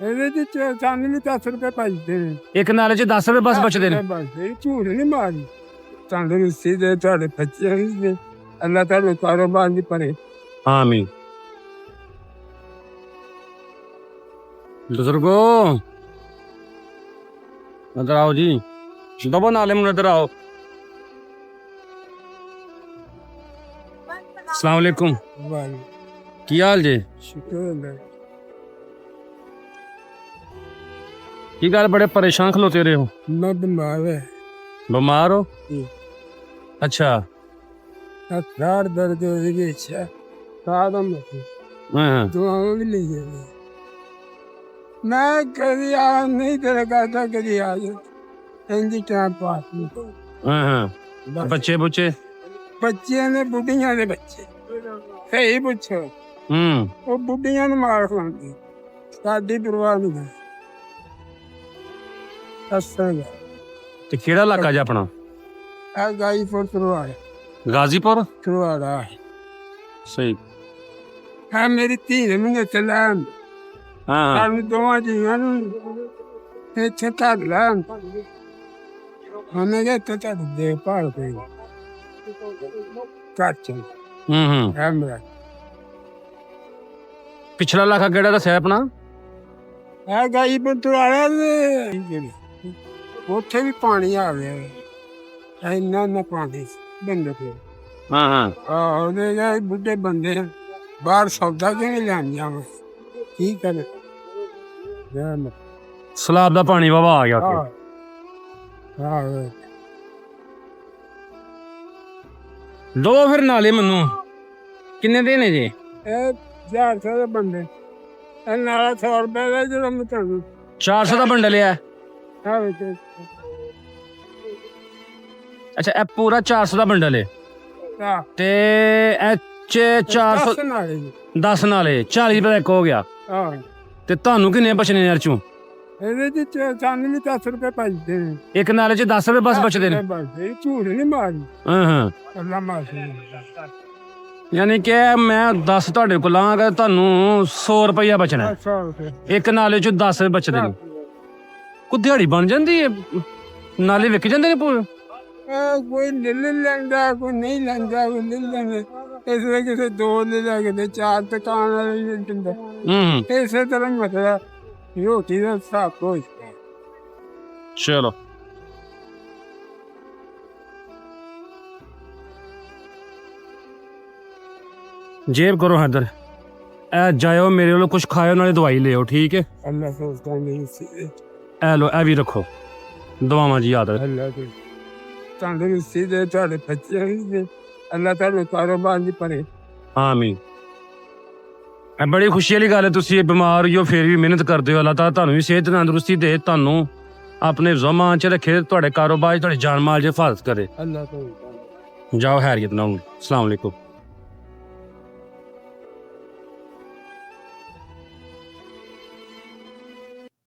ਇਹਦੇ ਚ ਸਾਨੂੰ ਵੀ 10 ਰੁਪਏ ਭਜਦੇ ਨੇ। ਇੱਕ ਨਾਲੇ 'ਚ 10 ਰੁਪਏ ਬਸ ਬਚਦੇ ਨੇ। ਬਚਦੇ, ਝੂਠ ਨਹੀਂ ਮਾਰੀ। ਤੰਦਰੁਸਤੀ ਦੇ ਤੁਹਾਡੇ ਬੱਚਿਆਂ ਦੀ, ਅੱਲਾ ਤੁਹਾਡੇ ਕਾਰੋਬਾਰ ਦੀ ਭਰੇ। ਆਮੀਨ। बुजुर्गो नजर आओ जी, दबो नाले में नजर आओ। अस्सलाम वालेकुम, की हाल जी? शुक्र अल्लाह। की गल बड़े परेशान खलोते रहे हो? मैं बीमार है। बीमार हो? अच्छा। हथार दर्द हो रही है, सादा मत दुआओं भी ले जाए। मैं कभी आ नहीं तेरा कहता, कभी आ जाए इंजी टाइम पास नहीं। बच्चे बुच्चे बच्चे ने बुढ़िया ने बच्चे सही पूछो। वो बुढ़िया ने मार खाते, साडी परवाह नहीं। ते केड़ा इलाका जी अपना? गाजीपुर करवाड़ा। गाजीपुर करवाड़ा सही है। मेरी 3 महीने चला। हाँ ਸਾਨੂੰ ਦੋਵਾਂ ਜੀਆਂ ਨੂੰ ਇੱਥੇ ਧਰ ਲੈਣ। ਉਹਨੇ ਕਿਹਾ ਇੱਥੇ ਤੁਹਾਡੀ ਦੇਖਭਾਲ ਕੋਈ ਘੱਟ ਹੈ ਮੇਰਾ। पिछला इलाका केड़ा दस्या अपना? ਹੈ ਗਾਜੀਪੁਰ ਕਰਵਾੜਾ ਦੇ ਉੱਥੇ ਵੀ ਪਾਣੀ ਆ ਗਿਆ। ਇੰਨਾ ਪਾਣੀ ਬੰਦੇ ਤੇ। हाँ हाँ ਉਹਦੇ ਗਏ ਬੁੱਢੇ ਬੰਦੇ ਬਾਹਰ ਸੌਦਾ ਕਿਵੇਂ ਲੈਣ ਜਾਵਾਂ, ਕੀ ਕਰੇ। सलाब दा पानी वावा आ गया दो फिर नाले मनु किन्ने देने जे? 400 ਦੇ ਬੰਦੇ ਨਾਲਾ 100 ਰੁਪਏ ਦਾ ਜਿਹੜਾ ਮੈਂ ਤੁਹਾਨੂੰ 400 ਦਾ बंडल है। ਆਵੇ अच्छा ए पूरा 400 ਦਾ बंडल है ਆ ते एच 400 ਨਾਲੇ 10 नाले 40 रुपए का हो गया। ਆ ते ਤੁਹਾਨੂੰ ਕਿੰਨੇ ਬਚਨੇ ਯਾਰ ਚੋਂ? ਇਹਦੇ ਚ ਸਾਨੂੰ ਵੀ 10 ਰੁਪਏ ਭਜਦੇ ਨੇ। ਇੱਕ ਨਾਲੇ 'ਚ 10 ਰੁਪਏ ਬਸ ਬਚਦੇ ਨੇ। ਬਚਦੇ, ਝੂਠ ਨਹੀਂ ਮਾਰੀ। ਹਾਂ ਅੱਲਾ ਮਾਫੀ। ਯਾਨੀ ਕਿ ਮੈਂ 10 ਤੁਹਾਡੇ ਕੋਲ ਲਾਂਗਾ ਤੁਹਾਨੂੰ 100 ਰੁਪਇਆ ਬਚਣਾ। 100 ਰੁਪਏ ਇੱਕ ਨਾਲੇ 'ਚ 10 ਬਚਦੇ ਨੇ। ਕੋਈ ਦਿਹਾੜੀ ਬਣ ਜਾਂਦੀ ਹੈ, ਨਾਲੇ ਵਿਕ ਜਾਂਦੇ ਨੇ ਪੂਰੇ। ਕੋਈ ਲੈ ਲੈਂਦਾ, ਕੋਈ ਨਹੀਂ ਲੈਂਦਾ, ਕੋਈ ਲੈ ਲੈਂਦਾ। ਇਸ ਵੇਲੇ ਕਿਸੇ 2 ਲੈ ਲੈ ਕੇ 4 ਦੁਕਾਨ ਵਾਲੇ ਲੈ ਦਿੰਦਾ। ਇਸੇ ਤਰ੍ਹਾਂ ਮਤਲਬ ਰੋਟੀ ਦਾ ਹਿਸਾਬ ਕੋਈ। ਚਲੋ जेब करो हैदर ए जाओ मेरे वालों कुछ खाओ नाले दवाई ले आओ, ठीक है? अल्लाह सोचता नहीं सी। ए लो ए भी रखो दवावां जी याद रख। अल्लाह को तंदुरुस्ती दे ਤੁਹਾਡੇ ਬੱਚਿਆਂ ਦੀ, ਅੱਲਾ ਤੁਹਾਡੇ ਕਾਰੋਬਾਰ ਦੀ ਭਰੇ। आमीन। बड़ी खुशी वाली गल है तुसीं बीमार हो फिर भी मेहनत करते हो। अल्लाह ताला तुहानूं भी सेहत तंदुरुस्ती दे, तुहानूं अपने ज़मान च रखे, तुहाडे कारोबार तुहाडे जान माल च हिफाजत करे। अल्लाह को जाओ हैरियत नाल। अस्सलाम वालेकुम।